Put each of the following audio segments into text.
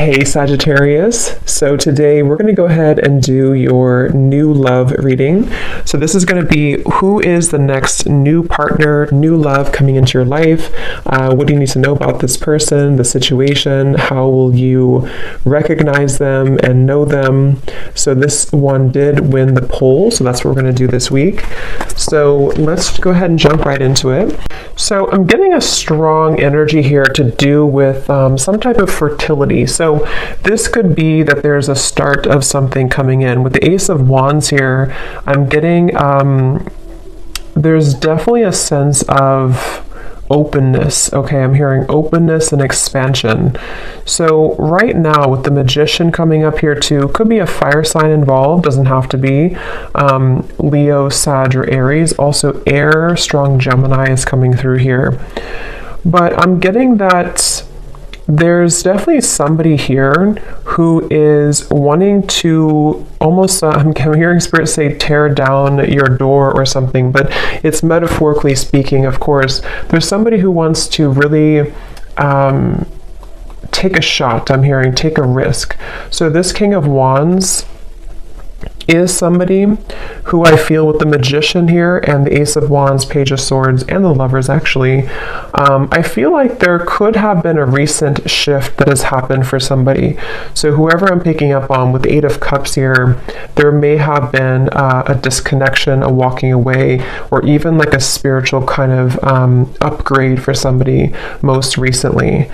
Hey Sagittarius, so today we're going to go ahead and do your new love reading. So this is going to be who is the next new partner, new love coming into your life. What do you need to know about this person, the situation? How will you recognize them and know them? So this one did win the poll, so that's what we're going to do this week. So let's go ahead and jump right into it. So I'm getting a strong energy here to do with some type of fertility. So this could be that there's a start of something coming in. With the Ace of Wands here, I'm getting, there's definitely a sense of openness. Okay, I'm hearing openness and expansion. So right now with the Magician coming up here too, could be a fire sign involved, doesn't have to be. Leo, Sag, or Aries. Also air, strong Gemini is coming through here. But I'm getting that there's definitely somebody here who is wanting to almost, I'm hearing Spirit say tear down your door or something, but it's metaphorically speaking, of course. There's somebody who wants to really take a shot, I'm hearing, take a risk. So this King of Wands is somebody who I feel with the Magician here and the Ace of Wands, Page of Swords, and the Lovers actually, I feel like there could have been a recent shift that has happened for somebody. So whoever I'm picking up on with the Eight of Cups here, there may have been a disconnection, a walking away, or even like a spiritual kind of upgrade for somebody most recently.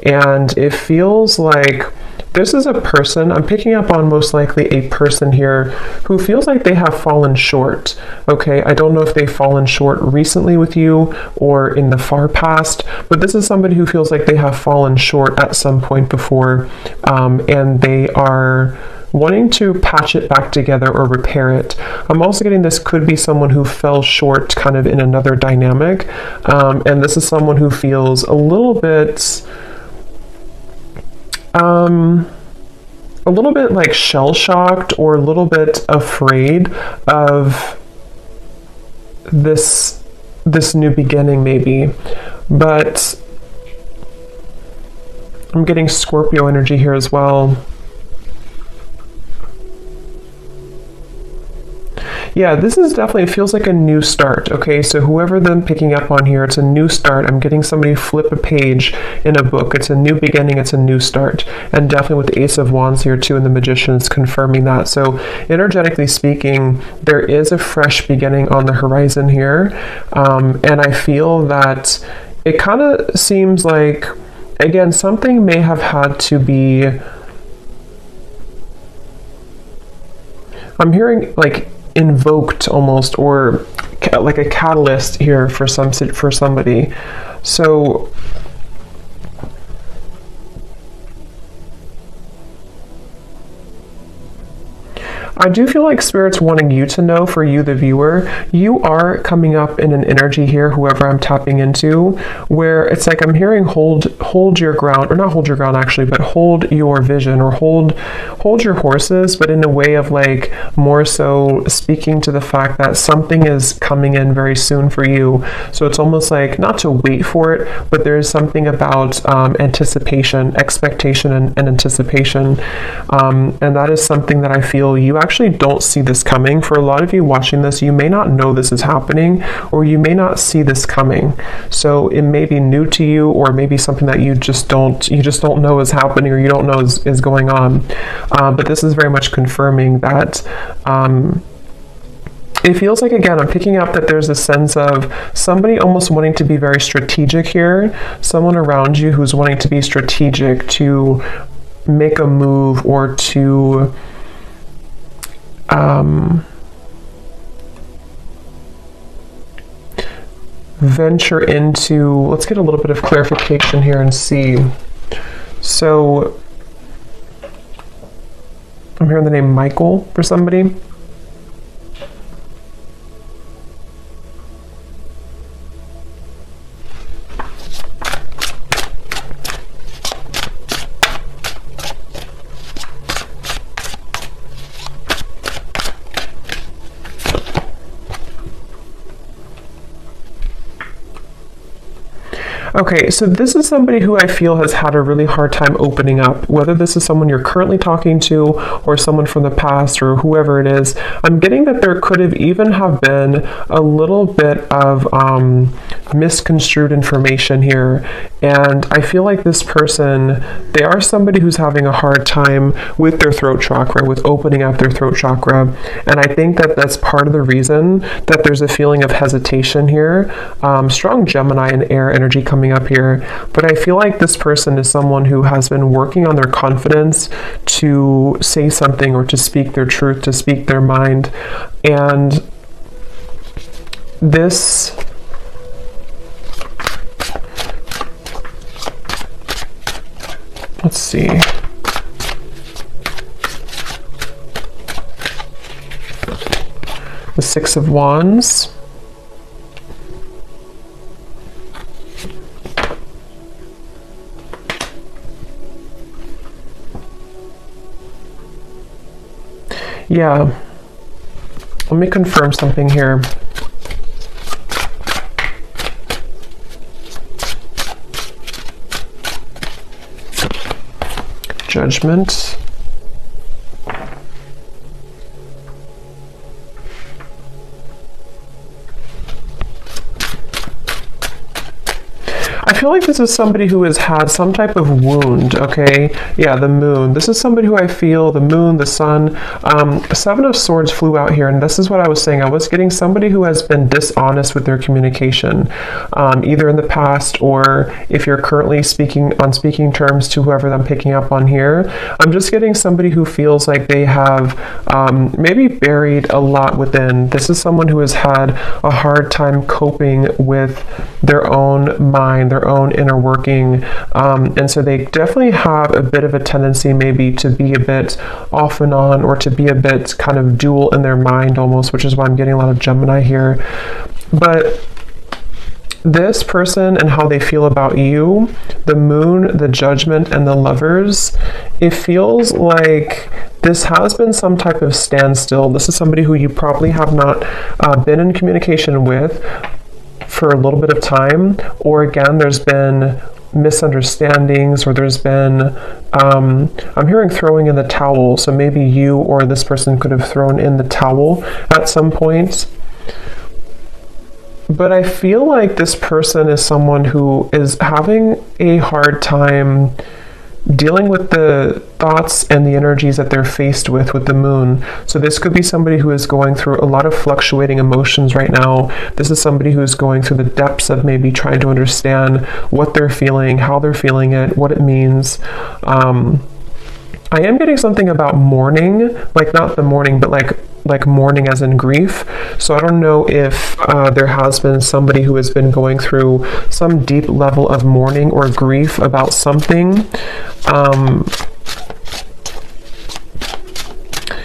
And it feels like this is a person, I'm picking up on most likely a person here who feels like they have fallen short. Okay, I don't know if they've fallen short recently with you or in the far past, but this is somebody who feels like they have fallen short at some point before, and they are wanting to patch it back together or repair it. I'm also getting this could be someone who fell short kind of in another dynamic, and this is someone who feels a little bit like shell-shocked or a little bit afraid of this new beginning maybe. But I'm getting Scorpio energy here as well. Yeah, this is definitely, it feels like a new start. Okay, so whoever I'm picking up on here, it's a new start. I'm getting somebody flip a page in a book. It's a new beginning, it's a new start. And definitely with the Ace of Wands here too, and the Magician is confirming that. So energetically speaking, there is a fresh beginning on the horizon here. And I feel that it kind of seems like, again, something may have had to be, I'm hearing like invoked almost, or like a catalyst here for somebody. So I do feel like Spirit's wanting you to know, for you, the viewer, you are coming up in an energy here, whoever I'm tapping into, where it's like I'm hearing hold your ground, or not hold your ground actually, but hold your vision, or hold your horses, but in a way of like more so speaking to the fact that something is coming in very soon for you. So it's almost like not to wait for it, but there's something about anticipation, expectation, and anticipation. And that is something that I feel you actually don't see this coming. For a lot of you watching this, you may not know this is happening, or you may not see this coming. So it may be new to you, or maybe something that you just don't know is happening, or you don't know is going on. But this is very much confirming that it feels like, again, I'm picking up that there's a sense of somebody almost wanting to be very strategic here, someone around you who's wanting to be strategic, to make a move, or to venture into, let's get a little bit of clarification here and see. So I'm hearing the name Michael for somebody. Okay, so this is somebody who I feel has had a really hard time opening up, whether this is someone you're currently talking to or someone from the past or whoever it is. I'm getting that there could have even have been a little bit of misconstrued information here. And I feel like this person, they are somebody who's having a hard time with their throat chakra, with opening up their throat chakra. And I think that that's part of the reason that there's a feeling of hesitation here. Strong Gemini and air energy coming up here, but I feel like this person is someone who has been working on their confidence to say something or to speak their truth, to speak their mind. And this let's see. The Six of Wands. Yeah, let me confirm something here. Judgment. I feel like this is somebody who has had some type of wound, okay? Yeah, the moon. This is somebody who I feel, the moon, the sun. Seven of Swords flew out here, and this is what I was saying. I was getting somebody who has been dishonest with their communication, either in the past or if you're currently speaking terms to whoever I'm picking up on here. I'm just getting somebody who feels like they have maybe buried a lot within. This is someone who has had a hard time coping with their own mind, their own inner working, and so they definitely have a bit of a tendency maybe to be a bit off and on, or to be a bit kind of dual in their mind almost, which is why I'm getting a lot of Gemini here. But this person and how they feel about you, the moon, the judgment, and the lovers, it feels like this has been some type of standstill. This is somebody who you probably have not been in communication with for a little bit of time, or again, there's been misunderstandings, or there's been I'm hearing throwing in the towel. So maybe you or this person could have thrown in the towel at some point. But I feel like this person is someone who is having a hard time dealing with the thoughts and the energies that they're faced with the moon. So this could be somebody who is going through a lot of fluctuating emotions right now. This is somebody who is going through the depths of maybe trying to understand what they're feeling, how they're feeling it, what it means. I am getting something about mourning, like not the mourning, but like mourning as in grief. So I don't know if there has been somebody who has been going through some deep level of mourning or grief about something.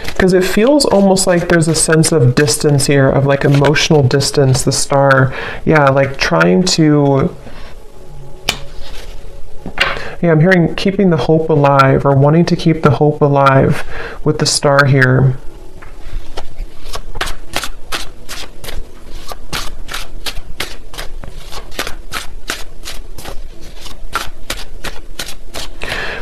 Because it feels almost like there's a sense of distance here, of like emotional distance, the star. Yeah, like trying to... Yeah, I'm hearing keeping the hope alive, or wanting to keep the hope alive with the star here.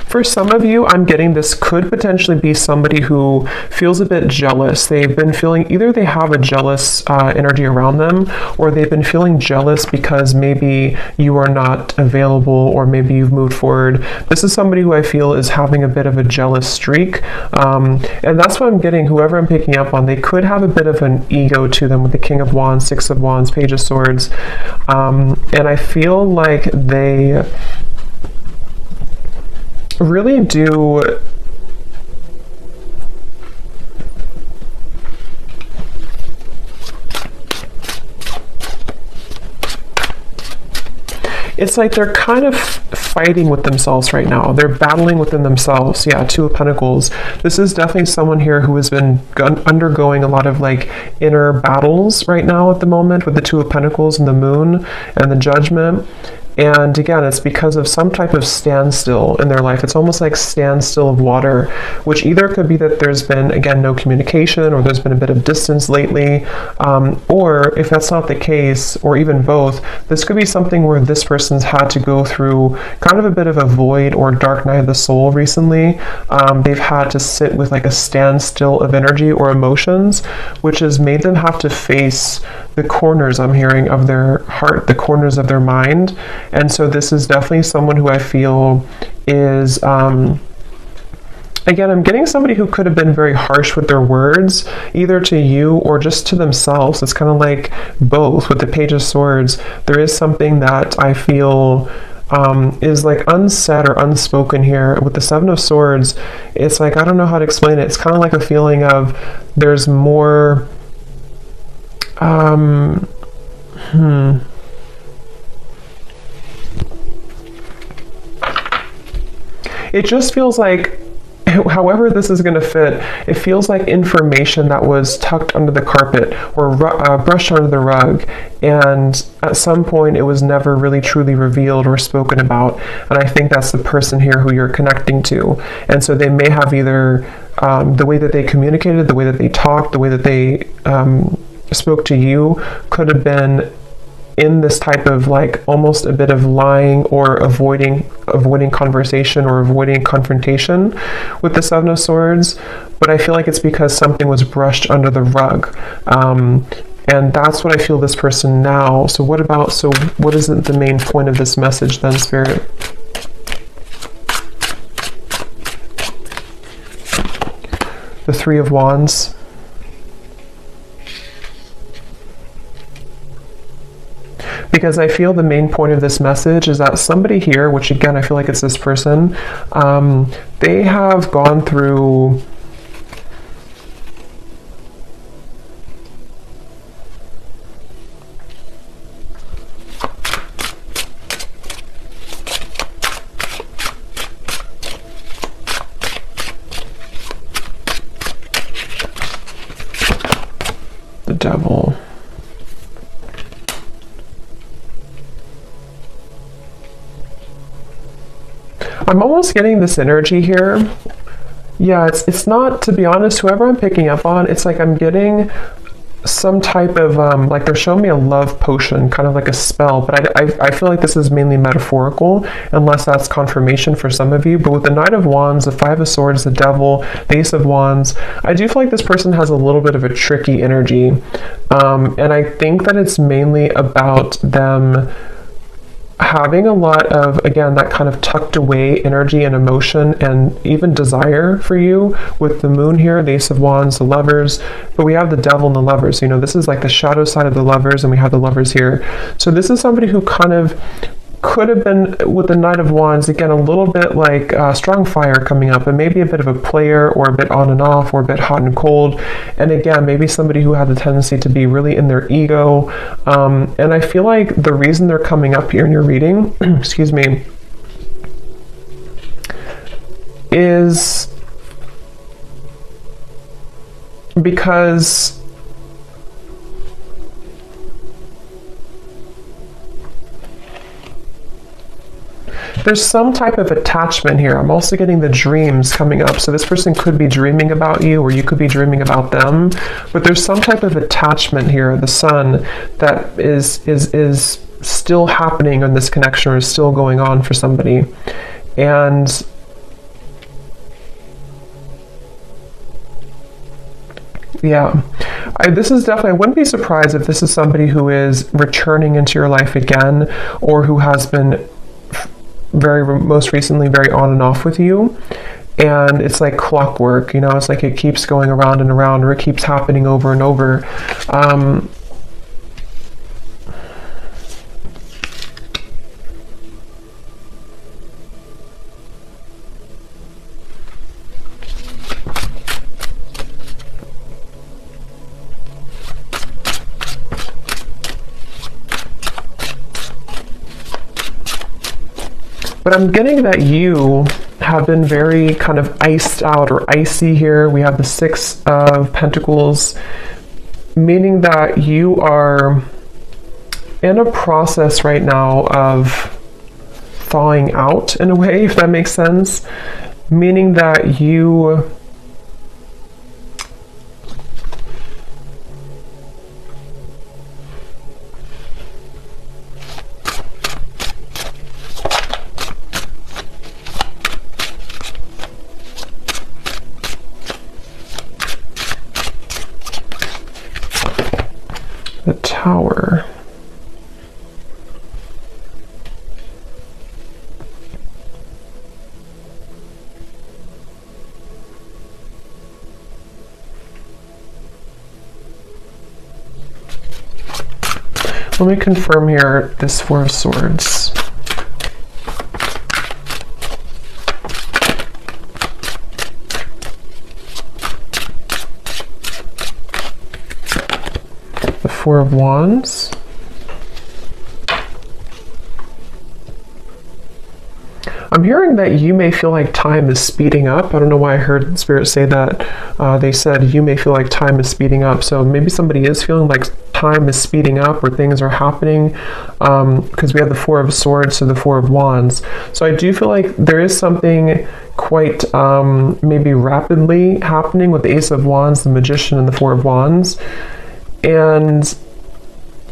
For some of you, I'm getting this could potentially be somebody who feels a bit jealous. They've been feeling, either they have a jealous energy around them, or they've been feeling jealous because maybe you are not available, or maybe you've moved forward. This is somebody who I feel is having a bit of a jealous streak. And that's what I'm getting, whoever I'm picking up on, they could have a bit of an ego to them with the King of Wands, Six of Wands, Page of Swords. And I feel like they really do it's like they're kind of fighting with themselves right now. They're battling within themselves. Yeah, Two of Pentacles. This is definitely someone here who has been undergoing a lot of like inner battles right now at the moment with the Two of Pentacles and the moon and the Judgment. And again, it's because of some type of standstill in their life. It's almost like standstill of water, which either could be that there's been, again, no communication, or there's been a bit of distance lately, or if that's not the case, or even both, this could be something where this person's had to go through kind of a bit of a void or dark night of the soul recently. They've had to sit with like a standstill of energy or emotions, which has made them have to face the corners, I'm hearing, of their heart, the corners of their mind. And so this is definitely someone who I feel is, again, I'm getting somebody who could have been very harsh with their words, either to you or just to themselves. It's kind of like both. With the Page of Swords, there is something that I feel is like unsaid or unspoken here. With the Seven of Swords, it's like, I don't know how to explain it. It's kind of like a feeling of there's more, it just feels like, however this is going to fit, it feels like information that was tucked under the carpet or brushed under the rug, and at some point it was never really truly revealed or spoken about. And I think that's the person here who you're connecting to. And so they may have either the way that they communicated, the way that they talked, the way that they spoke to you could have been in this type of like almost a bit of lying or avoiding conversation or avoiding confrontation with the Seven of Swords. But I feel like it's because something was brushed under the rug. And that's what I feel this person now. So what is the main point of this message then, Spirit? The Three of Wands. Because I feel the main point of this message is that somebody here, which again, I feel like it's this person, they have gone through the Devil. I'm almost getting this energy here. Yeah, it's not, to be honest, whoever I'm picking up on, it's like I'm getting some type of, like they're showing me a love potion, kind of like a spell, but I feel like this is mainly metaphorical, unless that's confirmation for some of you. But with the Knight of Wands, the Five of Swords, the Devil, the Ace of Wands, I do feel like this person has a little bit of a tricky energy. And I think that it's mainly about them having a lot of, again, that kind of tucked away energy and emotion and even desire for you. With the Moon here, the Ace of Wands, the Lovers, but we have the Devil and the Lovers. You know, this is like the shadow side of the Lovers, and we have the Lovers here. So this is somebody who kind of could have been, with the Knight of Wands, again, a little bit like strong fire coming up, and maybe a bit of a player, or a bit on and off, or a bit hot and cold. And again, maybe somebody who had the tendency to be really in their ego. And I feel like the reason they're coming up here in your reading, excuse me, is because there's some type of attachment here. I'm also getting the dreams coming up. So this person could be dreaming about you, or you could be dreaming about them. But there's some type of attachment here, the Sun, that is still happening in this connection, or is still going on for somebody. And yeah, this is definitely, I wouldn't be surprised if this is somebody who is returning into your life again, or who has been most recently very on and off with you. And it's like clockwork, you know, it's like it keeps going around and around, or it keeps happening over and over. But I'm getting that you have been very kind of iced out or icy here. We have the Six of Pentacles, meaning that you are in a process right now of thawing out in a way, if that makes sense, meaning that you the Tower. Let me confirm here this Four of Swords. The Four of Wands. I'm hearing that you may feel like time is speeding up. I don't know why I heard Spirit say that. They said you may feel like time is speeding up. So maybe somebody is feeling like time is speeding up or things are happening, because we have the Four of Swords to the Four of Wands. So I do feel like there is something quite maybe rapidly happening with the Ace of Wands, the Magician, and the Four of Wands. And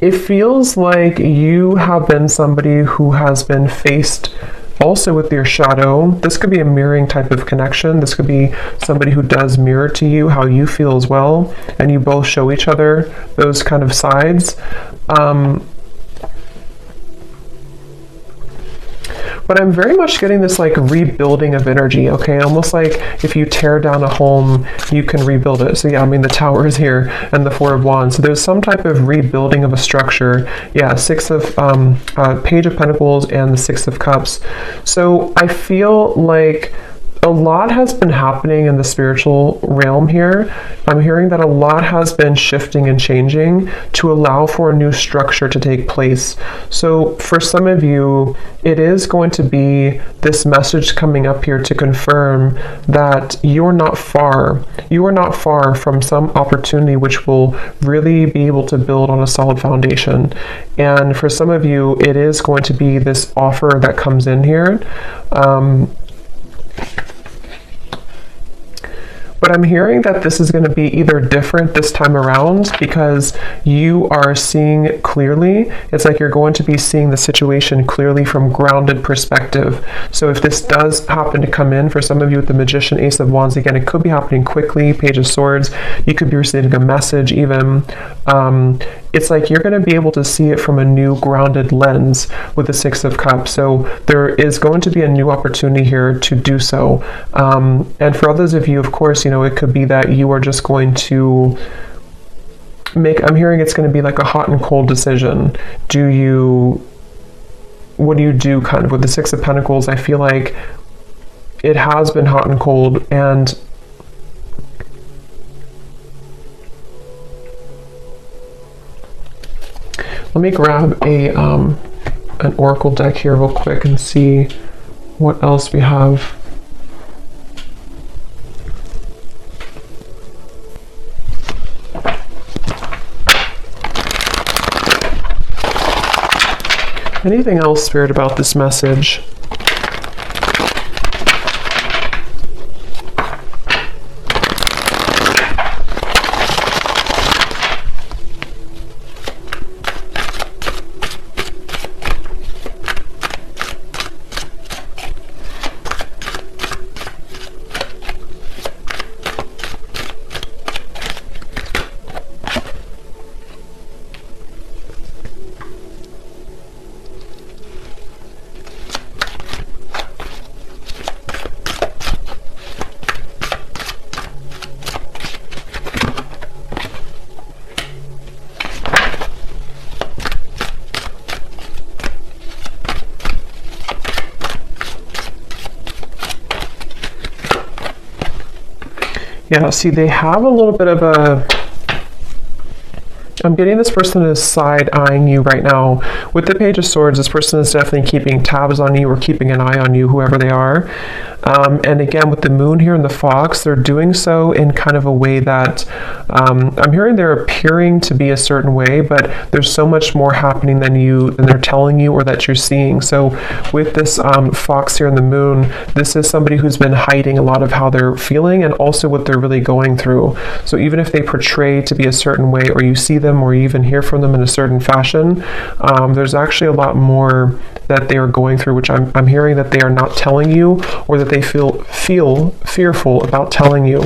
it feels like you have been somebody who has been faced also with your shadow. This could be a mirroring type of connection. This could be somebody who does mirror to you how you feel as well, and you both show each other those kind of sides. But I'm very much getting this like rebuilding of energy, okay? Almost like if you tear down a home, you can rebuild it. So yeah, I mean, the Tower is here and the Four of Wands. So there's some type of rebuilding of a structure. Yeah, Page of Pentacles and the Six of Cups. So I feel like a lot has been happening in the spiritual realm here. I'm hearing that a lot has been shifting and changing to allow for a new structure to take place. So for some of you, it is going to be this message coming up here to confirm that you're not far. You are not far from some opportunity which will really be able to build on a solid foundation. And for some of you, it is going to be this offer that comes in here. But I'm hearing that this is going to be either different this time around because you are seeing clearly. It's like you're going to be seeing the situation clearly from grounded perspective. So if this does happen to come in for some of you with the Magician, Ace of Wands, again, it could be happening quickly, Page of Swords. You could be receiving a message even. It's like you're going to be able to see it from a new grounded lens with the Six of Cups. So there is going to be a new opportunity here to do so. And for others of you, of course, you know, it could be that you are just going to I'm hearing it's going to be like a hot and cold decision. What do you do kind of with the Six of Pentacles? I feel like it has been hot and cold, and let me grab an oracle deck here real quick and see what else we have. Anything else, Spirit, about this message? Yeah, see, they have a little bit of I'm getting this person is side-eyeing you right now. With the Page of Swords, this person is definitely keeping tabs on you or keeping an eye on you, whoever they are. And again, with the moon here and the fox, they're doing so in kind of a way that I'm hearing they're appearing to be a certain way, but there's so much more happening than they're telling you or that you're seeing. So with this fox here and the moon, this is somebody who's been hiding a lot of how they're feeling and also what they're really going through. So even if they portray to be a certain way, or you see them or you even hear from them in a certain fashion, there's actually a lot more that they are going through, which I'm hearing that they are not telling you, or that they feel fearful about telling you.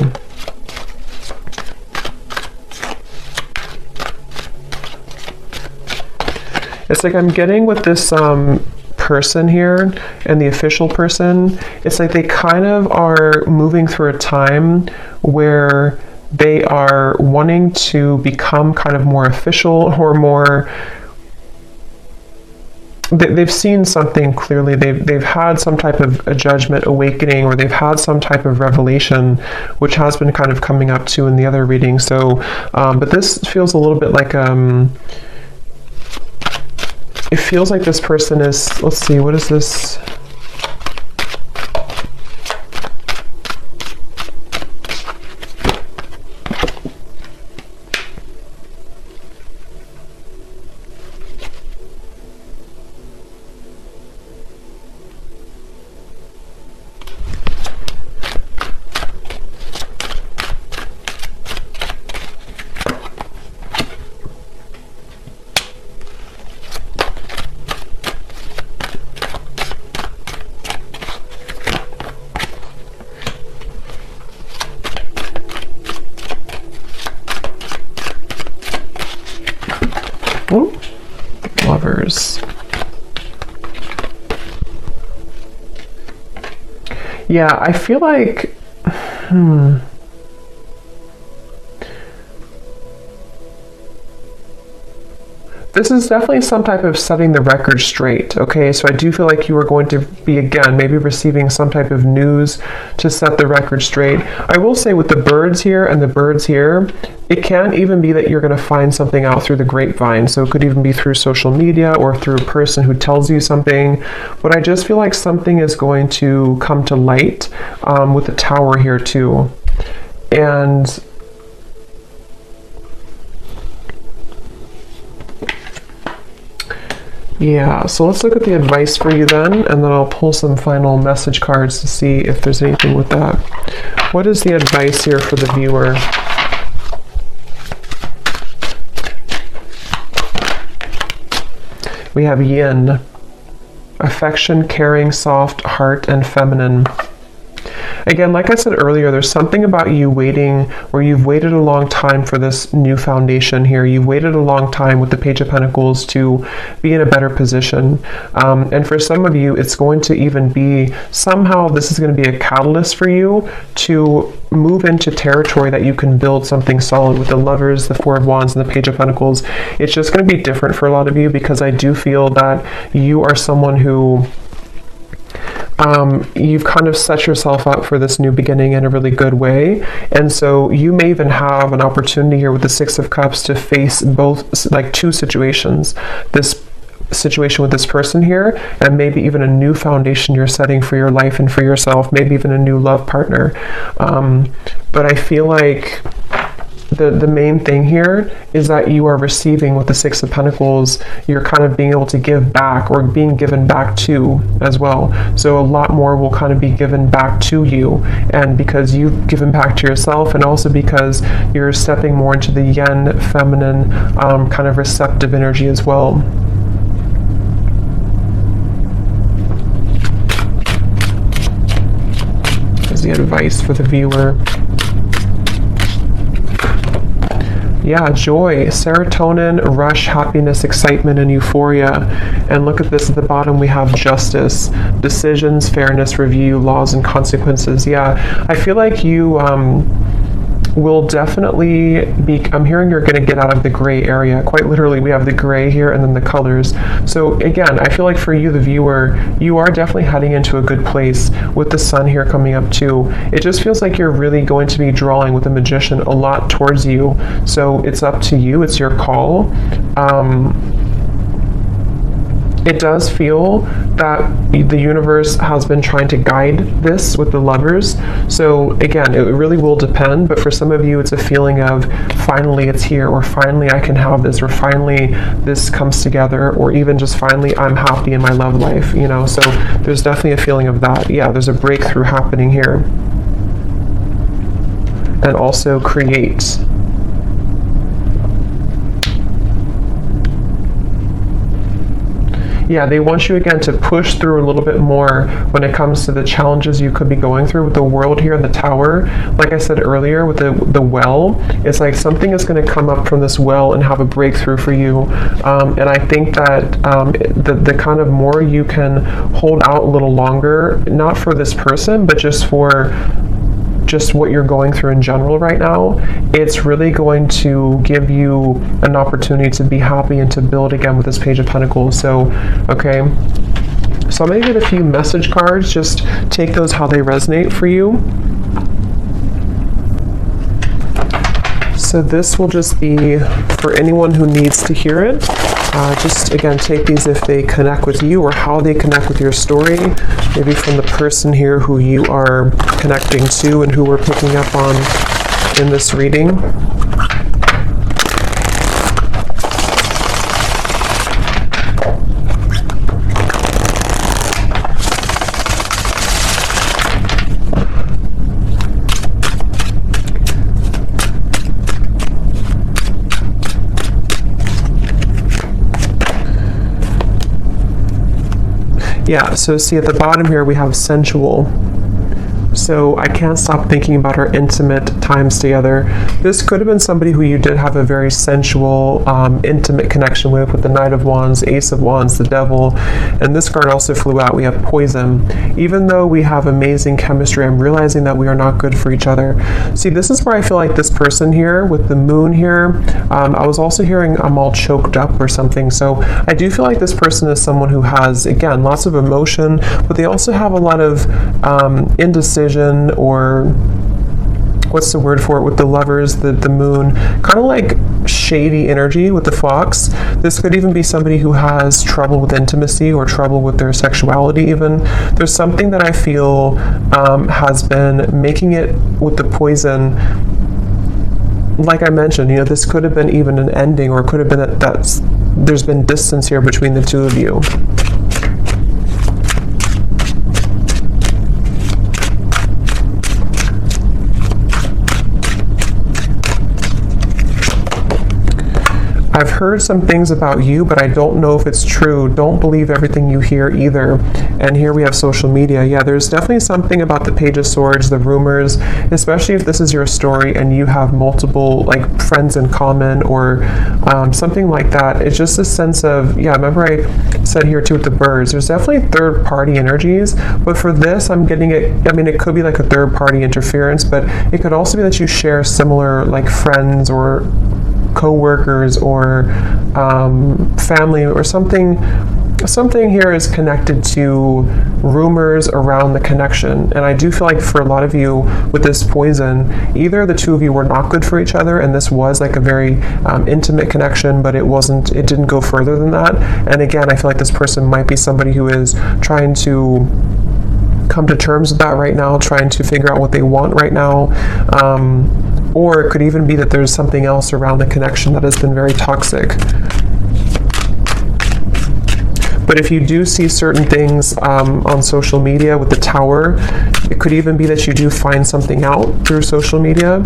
It's like I'm getting with this person here and the official person, it's like they kind of are moving through a time where they are wanting to become kind of more official or more. They've seen something clearly. They've had some type of a judgment awakening, or they've had some type of revelation, which has been kind of coming up too in the other reading. So, but this feels a little bit like it feels like this person is. Let's see, what is this? Ooh, Lovers. Yeah, I feel like, this is definitely some type of setting the record straight, okay? So I do feel like you are going to be, again, maybe receiving some type of news to set the record straight. I will say with the birds here and the birds here, it can even be that you're going to find something out through the grapevine. So it could even be through social media or through a person who tells you something. But I just feel like something is going to come to light with the tower here too. And yeah, so let's look at the advice for you then, and then I'll pull some final message cards to see if there's anything with that. What is the advice here for the viewer? We have yin, affection, caring, soft, heart, and feminine. Again, like I said earlier, there's something about you waiting, or you've waited a long time for this new foundation here. You've waited a long time with the Page of Pentacles to be in a better position. And for some of you, it's going to even be, somehow this is going to be a catalyst for you to move into territory that you can build something solid with the Lovers, the Four of Wands, and the Page of Pentacles. It's just going to be different for a lot of you, because I do feel that you are someone who you've kind of set yourself up for this new beginning in a really good way. And so you may even have an opportunity here with the Six of Cups to face both, like two situations. This situation with this person here, and maybe even a new foundation you're setting for your life and for yourself, maybe even a new love partner. But I feel like the main thing here is that you are receiving with the Six of Pentacles. You're kind of being able to give back, or being given back to as well. So a lot more will kind of be given back to you, and because you've given back to yourself, and also because you're stepping more into the yin, feminine, kind of receptive energy as well. Here's the advice for the viewer. Yeah, joy, serotonin, rush, happiness, excitement, and euphoria. And look at this at the bottom, we have justice, decisions, fairness, review, laws, and consequences. Yeah, I feel like you will definitely be, I'm hearing you're going to get out of the gray area. Quite literally, we have the gray here and then the colors. So again, I feel like for you, the viewer, you are definitely heading into a good place with the sun here coming up too. It just feels like you're really going to be drawing with the Magician a lot towards you. So it's up to you. It's your call. it does feel that the universe has been trying to guide this with the Lovers. So again, it really will depend, but for some of you, it's a feeling of finally it's here, or finally I can have this, or finally this comes together, or even just finally I'm happy in my love life, you know? So there's definitely a feeling of that. Yeah, there's a breakthrough happening here. And also create. Yeah, they want you again to push through a little bit more when it comes to the challenges you could be going through with the World here in the Tower. Like I said earlier with the well, it's like something is going to come up from this well and have a breakthrough for you. And I think that the kind of more you can hold out a little longer, not for this person, but just for just what you're going through in general right now, it's really going to give you an opportunity to be happy and to build again with this Page of Pentacles. So, okay. So I'm going to get a few message cards. Just take those how they resonate for you. So this will just be for anyone who needs to hear it. Just again, take these if they connect with you or how they connect with your story. Maybe from the person here who you are connecting to and who we're picking up on in this reading. Yeah, so see at the bottom here we have sensual. So I can't stop thinking about our intimate times together. This could have been somebody who you did have a very sensual, intimate connection with the Knight of Wands, Ace of Wands, the Devil. And this card also flew out. We have poison. Even though we have amazing chemistry, I'm realizing that we are not good for each other. See, this is where I feel like this person here with the moon here, I was also hearing I'm all choked up or something. So I do feel like this person is someone who has, again, lots of emotion, but they also have a lot of indecision, or what's the word for it with the Lovers, the moon, kind of like shady energy with the Fox. This could even be somebody who has trouble with intimacy or trouble with their sexuality even. There's something that I feel has been making it with the poison. Like I mentioned, you know, this could have been even an ending, or it could have been that there's been distance here between the two of you. I've heard some things about you, but I don't know if it's true. Don't believe everything you hear either. And here we have social media. Yeah, there's definitely something about the Page of Swords, the rumors, especially if this is your story and you have multiple like friends in common or something like that. It's just a sense of, yeah, remember I said here too with the birds, there's definitely third party energies, but for this I'm getting it, I mean, it could be like a third party interference, but it could also be that you share similar like friends or co-workers or family or something. Something here is connected to rumors around the connection. And I do feel like for a lot of you with this poison, either the two of you were not good for each other and this was like a very intimate connection, but it didn't go further than that. And again, I feel like this person might be somebody who is trying to come to terms with that right now, trying to figure out what they want right now. Or it could even be that there's something else around the connection that has been very toxic. But if you do see certain things on social media with the Tower, it could even be that you do find something out through social media.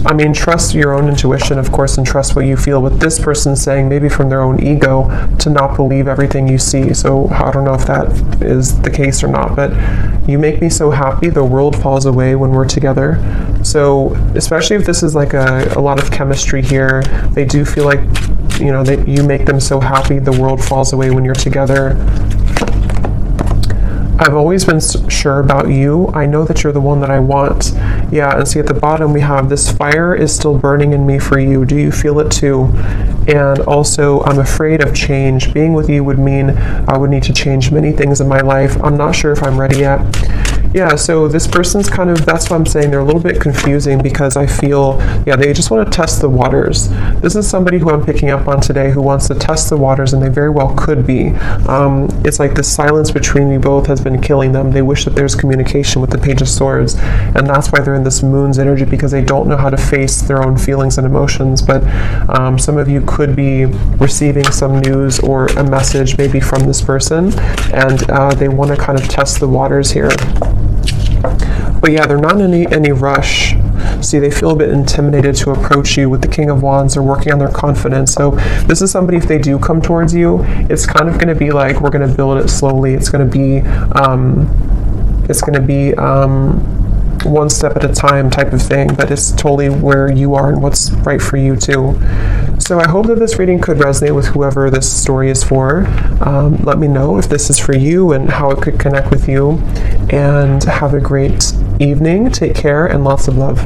I mean, trust your own intuition, of course, and trust what you feel. With this person saying, maybe from their own ego, to not believe everything you see. So I don't know if that is the case or not, but you make me so happy, the world falls away when we're together. So especially if this is like a lot of chemistry here, they do feel like, you know, that you make them so happy, the world falls away when you're together. I've always been sure about you. I know that you're the one that I want. Yeah, and see at the bottom we have this fire is still burning in me for you. Do you feel it too? And also, I'm afraid of change. Being with you would mean I would need to change many things in my life. I'm not sure if I'm ready yet. Yeah, so this person's kind of, that's what I'm saying, they're a little bit confusing because I feel, yeah, they just want to test the waters. This is somebody who I'm picking up on today who wants to test the waters, and they very well could be. It's like the silence between you both has been killing them. They wish that there's communication with the Page of Swords, and that's why they're in this Moon's energy, because they don't know how to face their own feelings and emotions. But some of you could be receiving some news or a message maybe from this person, and they want to kind of test the waters here. But yeah, they're not in any rush. See, they feel a bit intimidated to approach you with the King of Wands. They're working on their confidence. So this is somebody, if they do come towards you, it's kind of going to be like, we're going to build it slowly. It's going to be one step at a time type of thing, but it's totally where you are and what's right for you too. So I hope that this reading could resonate with whoever this story is for. Let me know if this is for you and how it could connect with you, and have a great evening. Take care and lots of love.